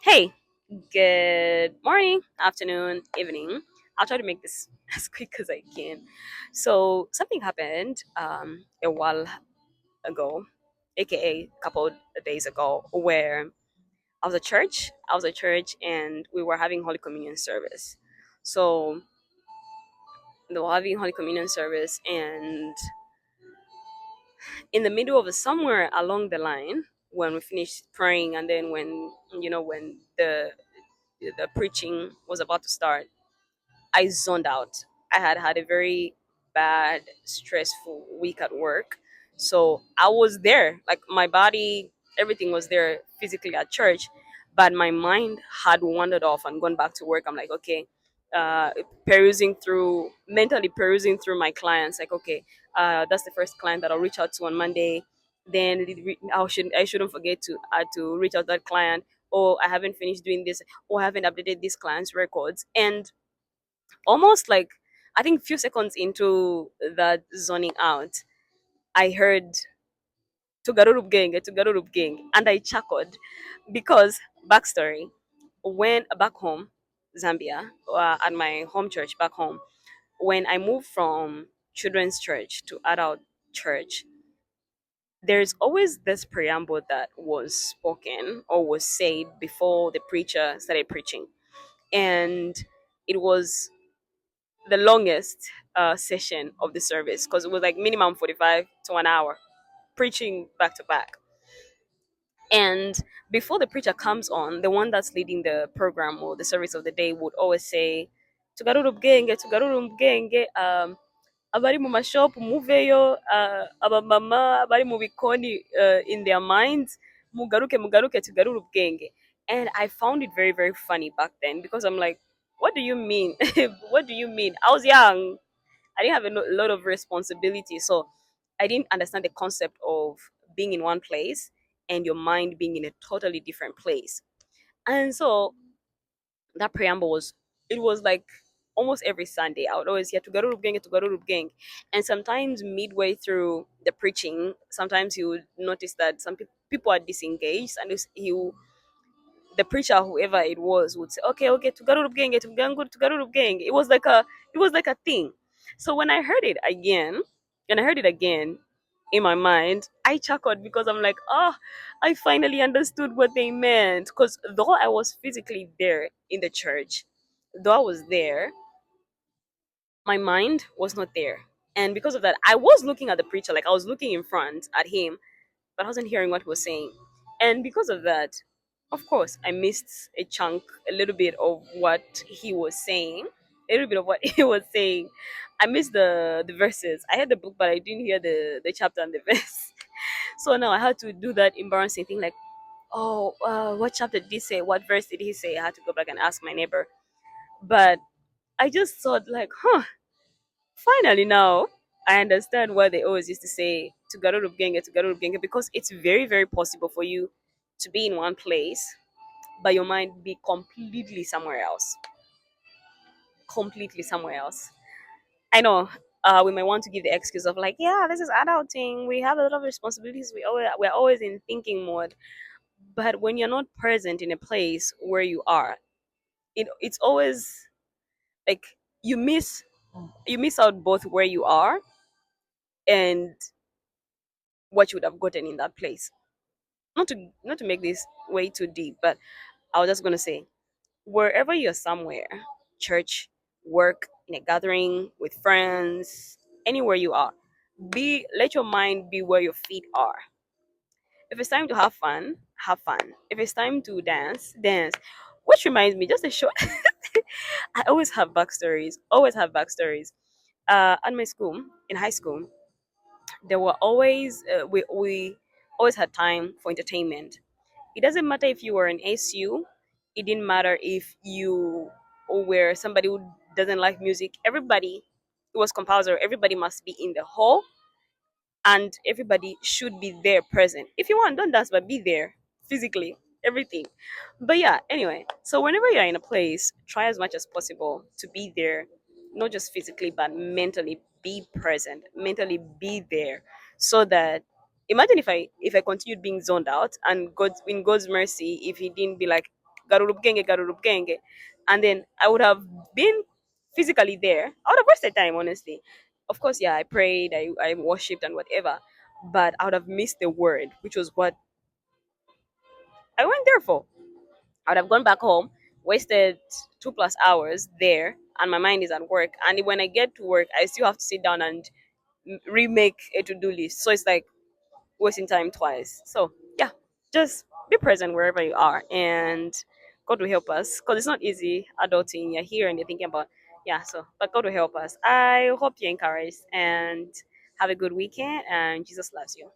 Hey, good morning, afternoon, evening. I'll try to make this as quick as I can. So, something happened a while ago, aka a couple of days ago, where I was at church. I was at church and we were having Holy Communion service. So, they were having Holy Communion service, and in the middle of somewhere along the line, when we finished praying, and then when the preaching was about to start, I zoned out. I had had a very bad, stressful week at work. So I was there, like my body, everything was there physically at church, but my mind had wandered off and gone back to work. I'm like, okay, uh, mentally perusing through my clients. Like, okay, that's the first client that I'll reach out to on Monday. Then I shouldn't forget to reach out to that client. Oh, I haven't finished doing this. Or I haven't updated this client's records. And almost like I think few seconds into that zoning out, I heard Tugarurup Gang, and I chuckled because backstory: when back home, Zambia, at my home church back home, when I moved from children's church to adult church, there's always this preamble that was spoken or was said before the preacher started preaching, and it was the longest session of the service because it was like minimum 45 to an hour preaching back to back. And before the preacher comes on, the one that's leading the program or the service of the day would always say, Tugaruru Mgenge, abari mu mashop muveyo, abamama abari mu bikoni, in their minds, mugaruke tugaruru ubwenge. And I found it very very funny back then because I'm like, what do you mean? What do you mean? I was young. I didn't have a lot of responsibility, so I didn't understand the concept of being in one place and your mind being in a totally different place. And so that preamble was, it was like almost every Sunday I would always hear to Garurub Gang. And sometimes midway through the preaching, sometimes you would notice that some people are disengaged, and the preacher, whoever it was, would say, okay, okay, to Garurub Gang, to Garurub Gang. It was like a thing. So when I heard it again, and I heard it again in my mind, I chuckled because I'm like, oh, I finally understood what they meant. Because though I was physically there in the church, though I was there, my mind was not there. And because of that, I was looking at the preacher, like I was looking in front at him, but I wasn't hearing what he was saying. And because of that, of course, I missed a little bit of what he was saying, a little bit of what he was saying. I missed the verses. I heard the book, but I didn't hear the chapter and the verse. So now I had to do that embarrassing thing, like, oh, what chapter did he say? What verse did he say? I had to go back and ask my neighbor. But I just thought, like, huh, finally now I understand why they always used to say to Garuru Genge, because it's very, very possible for you to be in one place, but your mind be completely somewhere else. Completely somewhere else. I know we might want to give the excuse of like, yeah, this is adulting. We have a lot of responsibilities. We're always in thinking mode. But when you're not present in a place where you are, it's always like you miss you miss out both where you are and what you would have gotten in that place. Not to make this way too deep, but I was just gonna say, wherever you're somewhere, church, work, in a gathering with friends, anywhere you are, be let your mind be where your feet are. If it's time to have fun, have fun. If it's time to dance, dance. Which reminds me, just a short. I always have backstories. Always have backstories. At my school, in high school, there were always we always had time for entertainment. It doesn't matter if you were an SU. It didn't matter if you were somebody who doesn't like music. Everybody, it was compulsory. Everybody must be in the hall, and everybody should be there present. If you want, don't dance, but be there physically. Everything. But yeah, anyway. So whenever you're in a place, try as much as possible to be there, not just physically but mentally. Be present. Mentally be there, so that imagine if I continued being zoned out, and God, in God's mercy, if He didn't be like, garurupkenge, garurupkenge. And then I would have been physically there. I would have wasted time, honestly. Of course, yeah, I prayed, I worshipped and whatever, but I would have missed the word, which was what I went there for. I would have gone back home, wasted 2 plus hours there, and my mind is at work. And when I get to work, I still have to sit down and remake a to-do list. So it's like wasting time twice. So yeah, just be present wherever you are, and God will help us because it's not easy adulting. You're here and you're thinking about yeah. So, but God will help us. I hope you're encouraged and have a good weekend. And Jesus loves you.